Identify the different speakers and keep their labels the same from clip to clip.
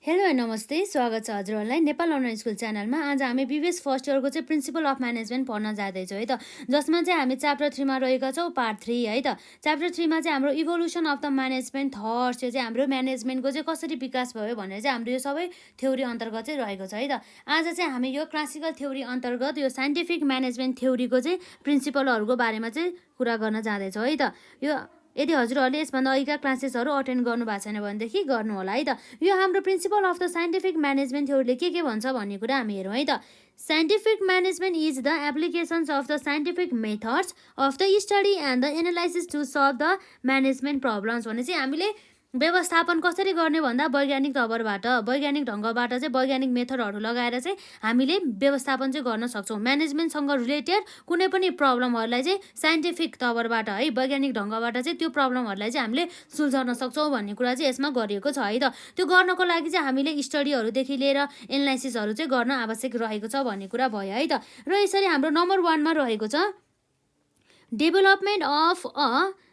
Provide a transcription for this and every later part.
Speaker 1: Hello and नमस्ते, स्वागत छ हजुरहरूलाई नेपाल अनलाइन स्कुल च्यानलमा। आज हामी बिबिएस फर्स्ट इयरको चाहिँ प्रिन्सिपल अफ म्यानेजमेन्ट पढ्न जाँदैछौँ है त, जसमा चाहिँ हामी च्याप्टर 3मा रहेका छौँ, पार्ट 3 है त। च्याप्टर 3मा चाहिँ हाम्रो evolution of the management thoughts, यो चाहिँ हाम्रो म्यानेजमेन्टको चाहिँ कसरी विकास भयो भनेर चाहिँ हाम्रो यो सबै थ्योरी अन्तर्गत चाहिँ रहेको छ है त। आज चाहिँ हामी यो क्लासिकल थ्योरी अन्तर्गत यो साइन्टिफिक म्यानेजमेन्ट थ्योरीको चाहिँ प्रिन्सिपलहरूको बारेमा चाहिँ कुरा गर्न जाँदैछौँ है त। यो यदि हजुरहरूले यसभन्दा अघिका क्लासेसहरू अटेन्ड गर्नुभएको छैन भनेदेखि गर्नु होला है त। यो हाम्रो principle of the scientific management थ्योरीले के भन्छ भन्ने कुरा हामी हेरौँ है त। Scientific management is the applications of the scientific methods of the study and the analysis to solve the management problems. भने चाहिँ हामीले व्यवस्थापन कसरी गर्ने भन्दा वैज्ञानिक तवरबाट, वैज्ञानिक ढङ्गबाट चाहिँ वैज्ञानिक मेथडहरू लगाएर चाहिँ हामीले व्यवस्थापन चाहिँ गर्न सक्छौँ। म्यानेजमेन्टसँग रिलेटेड कुनै पनि प्रब्लमहरूलाई चाहिँ साइन्टिफिक तवरबाट है, वैज्ञानिक ढङ्गबाट चाहिँ त्यो प्रब्लमहरूलाई चाहिँ हामीले सुल्झाउन सक्छौँ भन्ने कुरा चाहिँ यसमा गरिएको छ है त। त्यो गर्नको लागि चाहिँ हामीले स्टडीहरूदेखि लिएर एनालाइसिसहरू चाहिँ गर्न आवश्यक रहेको छ भन्ने कुरा भयो है त। र यसरी हाम्रो नम्बर 1मा रहेको छ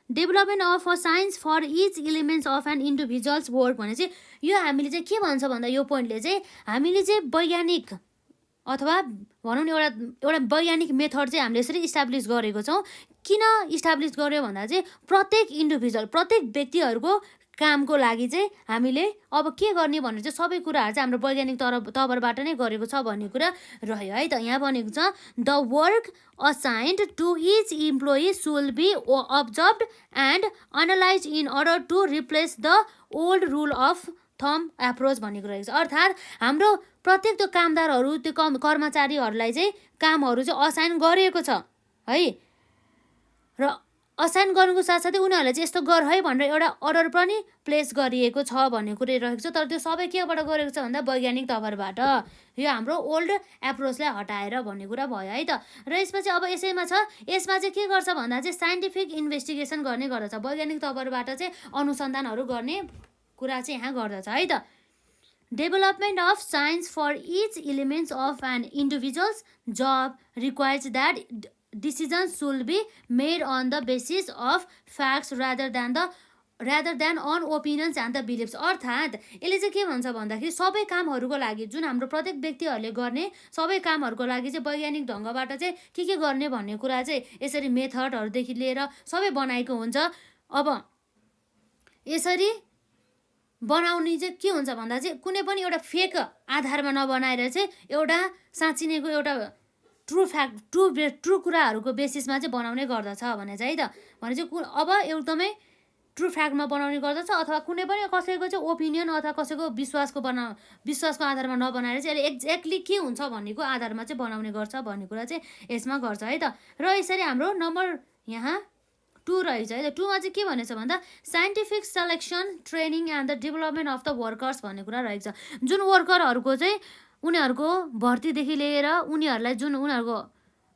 Speaker 1: development of a science for each elements of an individuals work. भने चाहिँ यो हामीले चाहिँ के भन्छ भन्दा यो पोइन्टले चाहिँ हामीले चाहिँ वैज्ञानिक अथवा भनौँ न एउटा वैज्ञानिक मेथड चाहिँ हामीले यसरी इस्टाब्लिस गरेको छौँ। किन इस्टाब्लिस गर्यो भन्दा चाहिँ प्रत्येक इन्डिभिजुअल, प्रत्येक व्यक्तिहरूको कामको लागि चाहिँ हामीले अब के गर्ने भनेर चाहिँ सबै कुराहरू चाहिँ हाम्रो वैज्ञानिक तवरबाट नै गरेको छ भन्ने कुरा रह्यो है त। यहाँ भनेको छ the work assigned to each employee should be observed and analyse in order to replace the old rule of thumb approach भनेको रहेको छ। अर्थात् हाम्रो प्रत्येक त्यो कामदारहरू, त्यो कर्मचारीहरूलाई चाहिँ कामहरू चाहिँ असाइन गरिएको छ है, र असाइन गर्नुको साथसाथै उनीहरूलाई चाहिँ यस्तो गर है भनेर एउटा अर्डर पनि प्लेस गरिएको छ भन्ने कुरै रहेको छ। तर त्यो सबै केबाट गरेको छ भन्दा वैज्ञानिक तवरबाट, यो हाम्रो ओल्ड एप्रोचलाई हटाएर भन्ने कुरा भयो है त। र यसपछि अब यसमा चाहिँ के गर्छ भन्दा चाहिँ साइन्टिफिक इन्भेस्टिगेसन गर्ने गर्दछ, वैज्ञानिक तवरबाट चाहिँ अनुसन्धानहरू गर्ने कुरा चाहिँ यहाँ गर्दछ है त। Development of science for each elements of an individuals job requires that decisions should be made on the basis of facts rather than on opinions and the beliefs। अर्थात् यसले चाहिँ के भन्छ भन्दाखेरि सबै कामहरूको लागि, जुन हाम्रो प्रत्येक व्यक्तिहरूले गर्ने सबै कामहरूको लागि चाहिँ वैज्ञानिक ढङ्गबाट चाहिँ के गर्ने भन्ने कुरा चाहिँ यसरी मेथडहरूदेखि लिएर सबै बनाएको हुन्छ। अब यसरी बनाउने चाहिँ के हुन्छ भन्दा चाहिँ कुनै पनि एउटा फेक आधारमा नबनाएर चाहिँ एउटा साँच्चिनेको एउटा ट्रु कुराहरूको बेसिसमा चाहिँ बनाउने गर्दछ भने चाहिँ है त। भने चाहिँ अब एकदमै ट्रु फ्याक्टमा बनाउने गर्दछ, अथवा कुनै पनि कसैको चाहिँ ओपिनियन अथवा कसैको विश्वासको आधारमा नबनाएर चाहिँ एक्ज्याक्टली के हुन्छ भन्नेको आधारमा चाहिँ बनाउने गर्छ भन्ने कुरा चाहिँ यसमा गर्छ है त। र यसरी हाम्रो नम्बर यहाँ 2 रहेछ है त। 2मा चाहिँ के भनेछ भन्दा scientific selection training and the development of the workers भन्ने कुरा रहेको छ। जुन वर्करहरूको चाहिँ उनीहरूको भर्तीदेखि लिएर उनीहरूलाई जुन उनीहरूको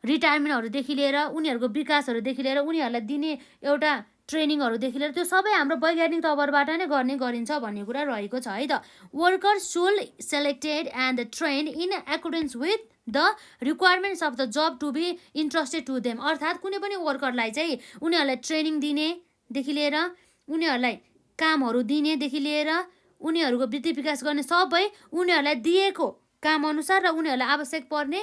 Speaker 1: रिटायरमेन्टहरूदेखि लिएर उनीहरूको विकासहरूदेखि लिएर उनीहरूलाई दिने एउटा ट्रेनिङहरूदेखि लिएर त्यो सबै हाम्रो वैज्ञानिक तवरबाट नै गर्ने गरिन्छ भन्ने कुरा रहेको छ है त। Workers should selected and trained in accordance with the requirements of the job to be interested to them. अर्थात् कुनै पनि वर्करलाई चाहिँ उनीहरूलाई ट्रेनिङ दिनेदेखि लिएर उनीहरूलाई कामहरू दिनेदेखि लिएर उनीहरूको वृद्धि विकास गर्ने सबै उनीहरूलाई दिएको काम अनुसार र उनीहरूलाई आवश्यक पर्ने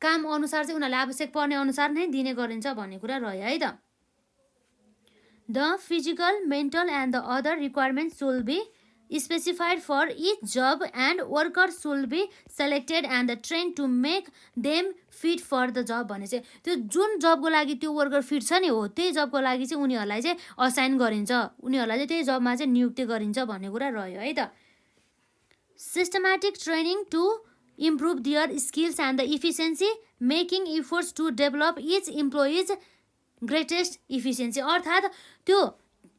Speaker 1: काम अनुसार चाहिँ उनीहरूलाई आवश्यक पर्ने अनुसार नै दिने गरिन्छ भन्ने कुरा रह्यो है त। The physical, mental and the other requirement should be specified for each job and worker should be selected and the train to make them fit for the job. भने चाहिँ त्यो जुन जबको लागि त्यो वर्कर फिट छ नि हो, त्यही जबको लागि चाहिँ उनीहरूलाई चाहिँ असाइन गरिन्छ, उनीहरूलाई चाहिँ त्यही जबमा चाहिँ नियुक्ति गरिन्छ भन्ने कुरा रह्यो है त। Systematic training to improve their skills and the efficiency making efforts to develop each employees greatest efficiency. अर्थात् त्यो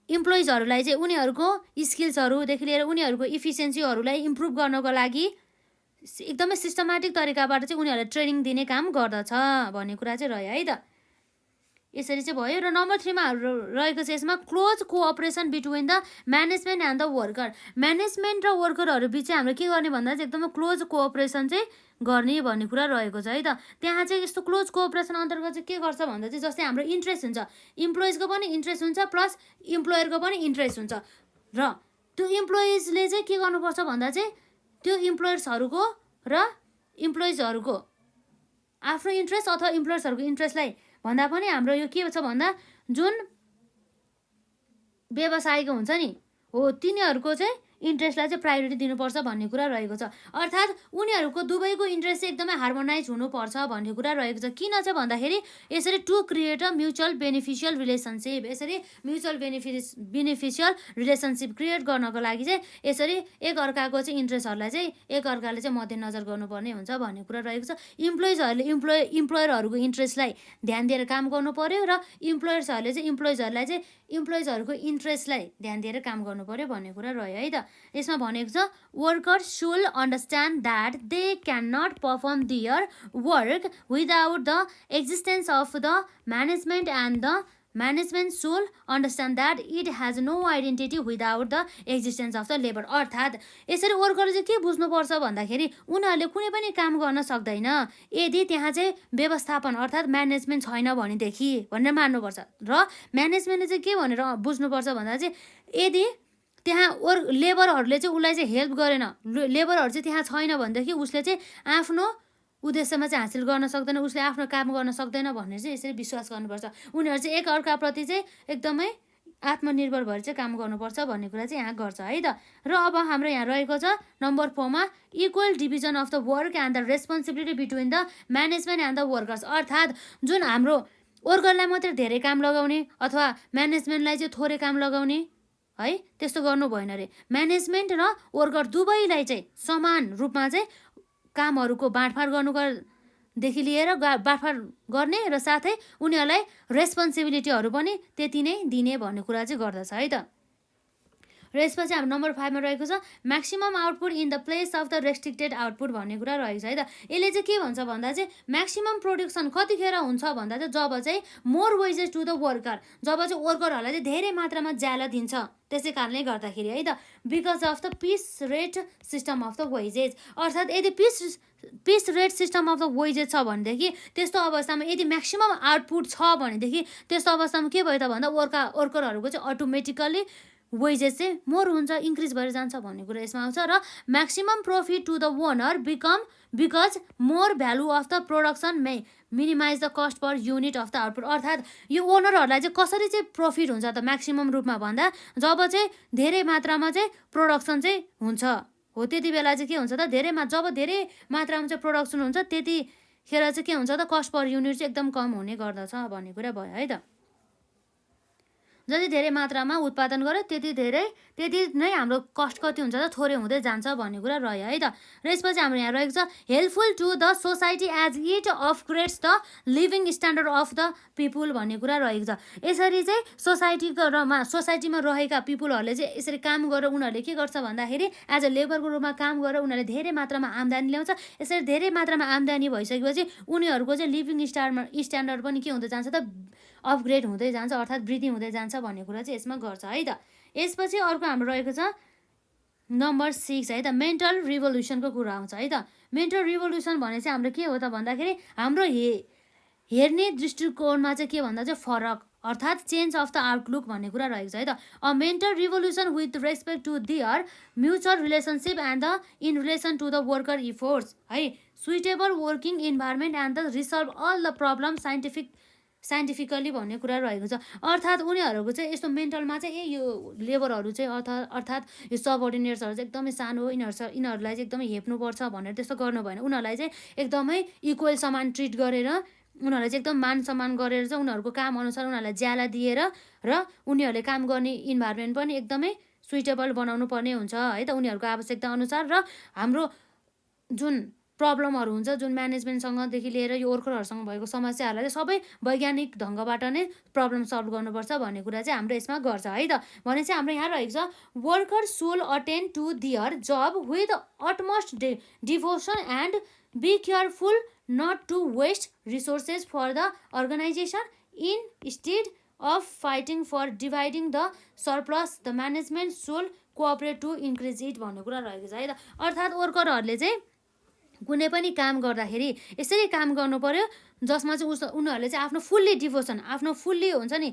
Speaker 1: इम्प्लोइजहरूलाई चाहिँ उनीहरूको स्किल्सहरूदेखि लिएर उनीहरूको इफिसियन्सीहरूलाई इम्प्रुभ गर्नको लागि एकदमै सिस्टमेटिक तरिकाबाट चाहिँ उनीहरूलाई ट्रेनिङ दिने काम गर्दछ भन्ने कुरा चाहिँ रह्यो है त। यसरी चाहिँ भयो। र नम्बर 3मा रहेको छ यसमा close cooperation between the management and the worker. Management र वर्करहरू बिच चाहिँ हाम्रो के गर्ने भन्दा चाहिँ एकदमै क्लोज कोअपरेसन चाहिँ गर्ने भन्ने कुरा रहेको छ है त। त्यहाँ चाहिँ यस्तो क्लोज कोअपरेसन अन्तर्गत चाहिँ के गर्छ भन्दा चाहिँ जस्तै हाम्रो इन्ट्रेस्ट हुन्छ, इम्प्लोइजको पनि इन्ट्रेस्ट हुन्छ प्लस इम्प्लोयरको पनि इन्ट्रेस्ट हुन्छ, र त्यो इम्प्लोइजले चाहिँ के गर्नुपर्छ भन्दा चाहिँ त्यो इम्प्लोयर्सहरूको र इम्प्लोइजहरूको आफ्नो इन्ट्रेस्ट अथवा इम्प्लोयर्सहरूको इन्ट्रेस्टलाई भन्दा पनि हाम्रो यो के छ भन्दा जुन व्यवसायको हुन्छ नि हो तिनीहरूको चाहिँ इन्ट्रेस्टलाई चाहिँ प्रायोरिटी दिनुपर्छ भन्ने कुरा रहेको छ। अर्थात् उनीहरूको दुवैको इन्ट्रेस्ट चाहिँ एकदमै हार्मोनाइज हुनुपर्छ भन्ने कुरा रहेको छ। किन चाहिँ भन्दाखेरि यसरी to create a mutual beneficial relationship, यसरी म्युचुअल बेनिफिसियल रिलेसनसिप क्रिएट गर्नको लागि चाहिँ यसरी एकअर्काको चाहिँ इन्ट्रेस्टहरूलाई चाहिँ एकअर्काले चाहिँ मध्यनजर गर्नुपर्ने हुन्छ भन्ने कुरा रहेको छ। इम्प्लोयरहरूको इन्ट्रेस्टलाई ध्यान दिएर काम गर्नु पर्यो र इम्प्लोयर्सहरूले चाहिँ इम्प्लोइजहरूको इन्ट्रेस्टलाई ध्यान दिएर काम गर्नु पर्यो भन्ने कुरा रह्यो है त। यसमा भनेको छ workers should understand that they can not perform their work without the existence of the management and the management should understand that it has no identity without the existence of the labour. अर्थात् यसरी वर्करले चाहिँ के बुझ्नुपर्छ भन्दाखेरि उनीहरूले कुनै पनि काम गर्न सक्दैन यदि त्यहाँ चाहिँ व्यवस्थापन अर्थात् म्यानेजमेन्ट छैन भनेदेखि भनेर मान्नुपर्छ। र म्यानेजमेन्टले चाहिँ के भनेर बुझ्नुपर्छ भन्दा चाहिँ यदि त्यहाँ लेबरहरूले चाहिँ उसलाई चाहिँ हेल्प गरेन, लेबरहरू चाहिँ त्यहाँ छैन भनेदेखि उसले चाहिँ आफ्नो उद्देश्यमा चाहिँ हासिल गर्न सक्दैन, उसले आफ्नो काम गर्न सक्दैन भनेर चाहिँ यसरी विश्वास गर्नुपर्छ। उनीहरू चाहिँ एकअर्काप्रति चाहिँ एकदमै आत्मनिर्भर भएर चाहिँ काम गर्नुपर्छ भन्ने कुरा चाहिँ यहाँ गर्छ है त। र अब हाम्रो यहाँ रहेको छ नम्बर 4 मा equal division of the work and the responsibility between the management and the workers. अर्थात् जुन हाम्रो वर्करलाई मात्रै धेरै काम लगाउने अथवा म्यानेजमेन्टलाई चाहिँ थोरै काम लगाउने है त्यस्तो गर्नु भएन रे। म्यानेजमेन्ट र वर्कर दुवैलाई चाहिँ समान रूपमा चाहिँ कामहरूको बाँडफाँड गर्नुदेखि लिएर बाँडफाँड गर्ने र साथै उनीहरूलाई रेस्पोन्सिबिलिटीहरू पनि त्यति नै दिने भन्ने कुरा चाहिँ गर्दछ है त। र यसपछि हाम्रो नम्बर 5 मा रहेको छ maximum output in the place of the restricted output भन्ने कुरा रहेको छ है त। यसले चाहिँ के भन्छ भन्दा चाहिँ म्याक्सिमम प्रोडक्सन कतिखेर हुन्छ भन्दा चाहिँ जब चाहिँ more wages to the worker, जब चाहिँ वर्करहरूलाई चाहिँ धेरै मात्रामा ज्याला दिन्छ त्यसै कारणले गर्दाखेरि है त। Because of the piece rate system of the wages. अर्थात् यदि piece rate system of the wages छ भनेदेखि त्यस्तो अवस्थामा यदि म्याक्सिमम आउटपुट छ भनेदेखि त्यस्तो अवस्थामा के भयो त भन्दा वर्करहरूको चाहिँ अटोमेटिकल्ली वेजेस चाहिँ मोर हुन्छ, इन्क्रिज भएर जान्छ भन्ने कुरा यसमा आउँछ। र maximum profit to the owner because more value of the production minimize the cost per unit of the output. अर्थात् यो ओनरहरूलाई चाहिँ कसरी चाहिँ प्रफिट हुन्छ त म्याक्सिमम रूपमा भन्दा जब चाहिँ धेरै मात्रामा चाहिँ प्रोडक्सन चाहिँ हुन्छ हो त्यति बेला चाहिँ के हुन्छ त जब धेरै मात्रामा चाहिँ प्रोडक्सन हुन्छ त्यतिखेर चाहिँ के हुन्छ त कस्ट पर युनिट चाहिँ एकदम कम हुने गर्दछ भन्ने कुरा भयो है त। जति धेरै मात्रामा उत्पादन गर्यो त्यति नै हाम्रो कस्ट कति हुन्छ त थोरै हुँदै जान्छ भन्ने कुरा रह्यो है त। र यसपछि हाम्रो यहाँ रहेको छ helpful to the society as it upgrades the living standard of the people भन्ने कुरा रहेको छ। यसरी चाहिँ सोसाइटीमा रहेका पिपुलहरूले चाहिँ यसरी काम गरेर उनीहरूले के गर्छ भन्दाखेरि एज अ लेबरको रूपमा काम गरेर उनीहरूले धेरै मात्रामा आम्दानी ल्याउँछ। यसरी धेरै मात्रामा आम्दानी भइसकेपछि उनीहरूको चाहिँ लिभिङ स्ट्यान्डर्ड पनि के हुँदै जान्छ त अपग्रेड हुँदै जान्छ अर्थात् वृद्धि हुँदै जान्छ भन्ने कुरा चाहिँ यसमा गर्छ है त। यसपछि अर्को हाम्रो रहेको छ नम्बर 6 है त मेन्टल रिभोल्युसनको कुरा आउँछ है त। मेन्टल रिभोल्युसन भने चाहिँ हाम्रो के हो त भन्दाखेरि हाम्रो हेर्ने दृष्टिकोणमा चाहिँ के भन्दा चाहिँ फरक अर्थात् चेन्ज अफ द आउटलुक भन्ने कुरा रहेको छ है त। A mental revolution with respect to their mutual relationship and the in relation to the worker efforts है suitable working environment and the resolve all the problem scientifically भन्ने कुरा रहेको छ। अर्थात् उनीहरूको चाहिँ यस्तो मेन्टलमा चाहिँ यो लेबरहरू चाहिँ अर्थात् यो सबअर्डिनेट्सहरू चाहिँ एकदमै सानो यिनीहरूलाई चाहिँ एकदमै हेप्नुपर्छ भनेर त्यस्तो गर्नु भएन। उनीहरूलाई चाहिँ एकदमै इक्वल समान ट्रिट गरेर उनीहरूलाई चाहिँ एकदम मान सम्मान गरेर चाहिँ उनीहरूको काम अनुसार उनीहरूलाई ज्याला दिएर र उनीहरूले काम गर्ने इन्भाइरोमेन्ट पनि एकदमै सुइटेबल बनाउनु पर्ने हुन्छ है त उनीहरूको आवश्यकता अनुसार। र हाम्रो जुन प्रब्लमहरू हुन्छ जुन म्यानेजमेन्टसँगदेखि लिएर यो वर्करहरूसँग भएको समस्याहरूलाई चाहिँ सबै वैज्ञानिक ढङ्गबाट नै प्रब्लम सल्भ गर्नुपर्छ भन्ने कुरा चाहिँ हाम्रो यसमा गर्छ है त। भने चाहिँ हाम्रो यहाँ रहेको छ worker shall attend to their job with utmost devotion and be careful not to waste resources for the organisation instead of fighting for dividing the surplus the management shall cooperate to increase it भन्ने कुरा रहेको छ है त। अर्थात् वर्करहरूले चाहिँ कुनै पनि काम गर्दाखेरि यसरी काम गर्नु पर्यो जसमा चाहिँ उनीहरूले चाहिँ आफ्नो फुल्ली डिभोसन आफ्नो फुल्ली हुन्छ नि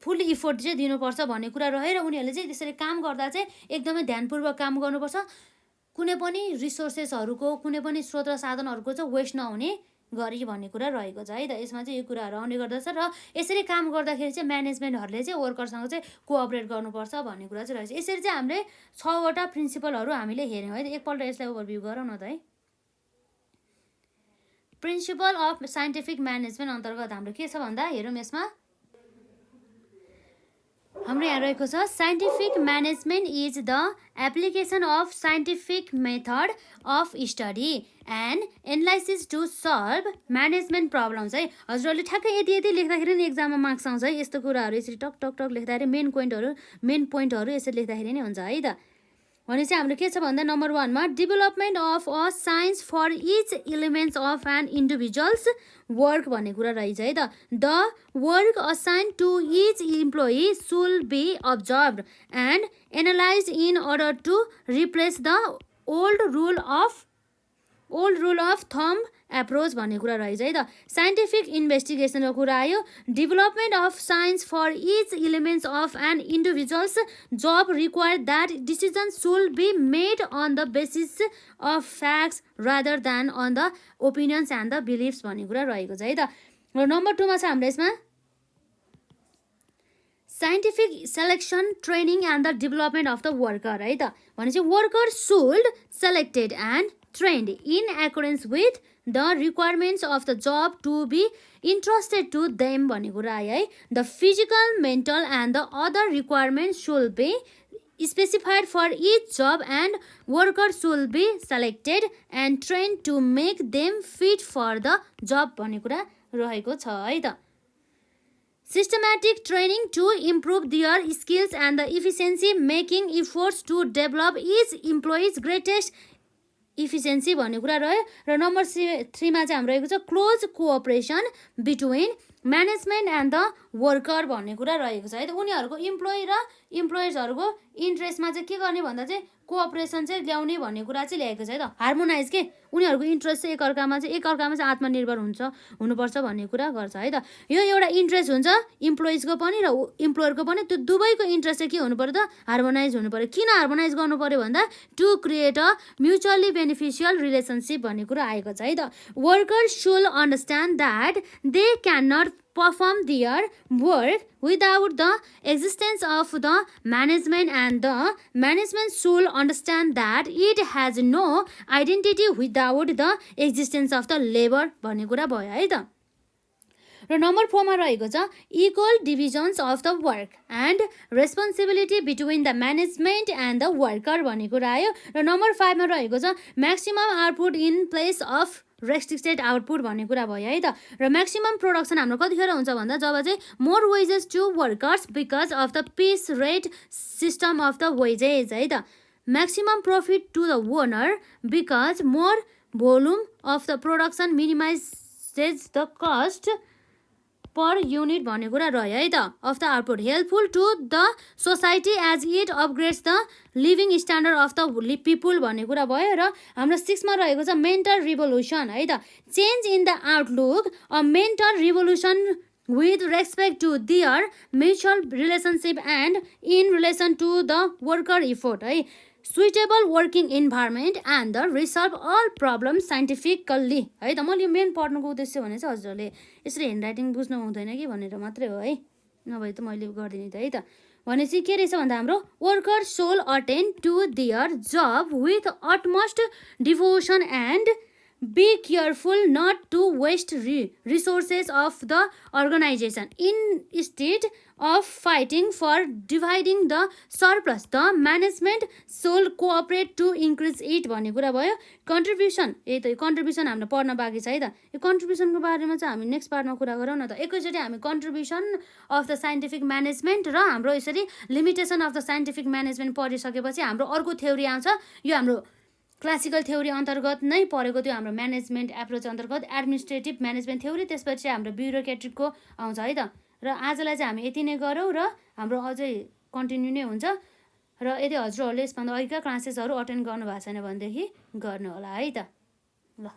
Speaker 1: फुल इफोर्ट चाहिँ दिनुपर्छ भन्ने कुरा रह्यो र उनीहरूले चाहिँ त्यसरी काम गर्दा चाहिँ एकदमै ध्यानपूर्वक काम गर्नुपर्छ। कुनै पनि रिसोर्सेसहरूको कुनै पनि स्रोत र साधनहरूको चाहिँ वेस्ट नहुने गरी भन्ने कुरा रहेको छ है त। यसमा चाहिँ यो कुराहरू आउने गर्दछ र यसरी काम गर्दाखेरि चाहिँ म्यानेजमेन्टहरूले चाहिँ वर्करसँग चाहिँ कोअपरेट गर्नुपर्छ भन्ने कुरा चाहिँ रहेछ। यसरी चाहिँ हामीले 6वटा प्रिन्सिपलहरू हामीले हेऱ्यौँ है त। एकपल्ट यसलाई ओभरभ्यू गरौँ न त है। प्रिन्सिपल अफ साइन्टिफिक म्यानेजमेन्ट अन्तर्गत हाम्रो के छ भन्दा हेरौँ यसमा हाम्रो यहाँ रहेको छ scientific management is the application of scientific method of study and analysis to solve management problems है। हजुरहरूले ठ्याक्कै यति लेख्दाखेरि नि एक्जाममा मार्क्स आउँछ है। यस्तो कुराहरू यसरी टक टक टक लेख्दाखेरि मेन पोइन्टहरू यसरी लेख्दाखेरि नै हुन्छ है त। भनेपछि हाम्रो के छ भन्दा नम्बर 1 मा development of a science for each elements of an individuals work भन्ने कुरा रहेछ है त। The work assign to each employee should be observed and analyse in order to replace the old rule of thumb approach भन्ने कुरा रहेछ है त। साइन्टिफिक इन्भेस्टिगेसनको कुरा आयो। Development of science for each elements of an individuals job require that decision should be made on the basis of facts rather than on the opinions and the beliefs भन्ने कुरा रहेको छ है त। र नम्बर 2 मा छ हाम्रो यसमा scientific selection training and the development of the worker है त। भनेपछि worker should selected and trained in accordance with the requirements of the job to be interested to them भन्ने कुरा आयो है। The physical, mental and the other requirements should be specified for each job and worker should be selected and trained to make them fit for the job भन्ने कुरा रहेको छ है त। Systematic training to improve their skills and the efficiency, making efforts to develop each employee's greatest efficiency भन्ने कुरा रह्यो। र नम्बर 3 मा चाहिँ हाम्रो रहेको छ close cooperation between management and the worker भन्ने कुरा रहेको छ है त। उनीहरूको इम्प्लोइ र इम्प्लोयर्सहरूको इन्ट्रेस्टमा चाहिँ के गर्ने भन्दा चाहिँ कोअपरेसन चाहिँ ल्याउने भन्ने कुरा चाहिँ ल्याएको छ है त। हार्मोनाइज के उनीहरूको इन्ट्रेस्ट चाहिँ एकअर्कामा चाहिँ आत्मनिर्भर हुनुपर्छ भन्ने कुरा गर्छ है त। यो एउटा इन्ट्रेस्ट हुन्छ इम्प्लोइजको पनि र इम्प्लोयरको पनि। त्यो दुवैको इन्ट्रेस्ट चाहिँ के हुनु पर्यो त हार्मोनाइज हुनु पर्यो। किन हार्मोनाइज गर्नु पर्यो भन्दा to create a mutually beneficial relationship भन्ने कुरा आएको छ है त। Workers should understand that they can not perform their work without the existence of the management and the management should understand that it has no identity without the existence of the labor भन्ने कुरा भयो है त। र number 4 मा रहेको छ equal divisions of the work and responsibility between the management and the worker भन्ने कुरा आयो। र नम्बर 5 मा रहेको छ maximum output in place of restricted output भन्ने कुरा भयो है त। र म्याक्सिमम प्रोडक्सन हाम्रो कतिखेर हुन्छ भन्दा जब चाहिँ more wages to workers because of the piece rate system of the wages है त। Maximum profit to the owner because more volume of the production minimizes the cost per unit भन्ने कुरा रह्यो है त। Of the output helpful to the society as it upgrades the living standard of the people भन्ने कुरा भयो। र हाम्रो 6 मा रहेको छ मेन्टल रिभोल्युसन है त। Change in the outlook a mental revolution with respect to their mutual relationship and in relation to the worker effort है। suitable working environment and the resolve all problems scientifically है त। मैले यो main पढ्नुको उद्देश्य भने चाहिँ हजुरहरूले यसरी ह्यान्डराइटिङ बुझ्नु हुँदैन कि भनेर मात्रै हो है, नभए त मैले गरिदिने त है त। भनेपछि के रहेछ भन्दा हाम्रो worker shall attend to their job with utmost devotion and be careful not to waste resources of the organization instead of fighting for dividing the surplus the management should cooperate to increase it भन्ने कुरा भयो। Contribution यही त contribution हाम्रो पढ्न बाँकी छ है त। यो कन्ट्रिब्युसनको बारेमा चाहिँ हामी नेक्स्ट पार्टमा कुरा गरौँ न त। एकैचोटि हामी contribution of the scientific management र हाम्रो यसरी limitation of the scientific management पढिसकेपछि हाम्रो अर्को थ्योरी आउँछ। यो हाम्रो क्लासिकल थ्योरी अन्तर्गत नै परेको त्यो हाम्रो म्यानेजमेन्ट एप्रोच अन्तर्गत एडमिनिस्ट्रेटिभ म्यानेजमेन्ट थ्योरी, त्यसपछि हाम्रो ब्युरोक्रेटिकको आउँछ है त। र आजलाई चाहिँ हामी यति नै गरौँ र हाम्रो अझै कन्टिन्यू नै हुन्छ। र यदि हजुरहरूले यसभन्दा अघिका क्लासेसहरू अटेन्ड गर्नुभएको छैन भनेदेखि गर्नु होला है त। ल।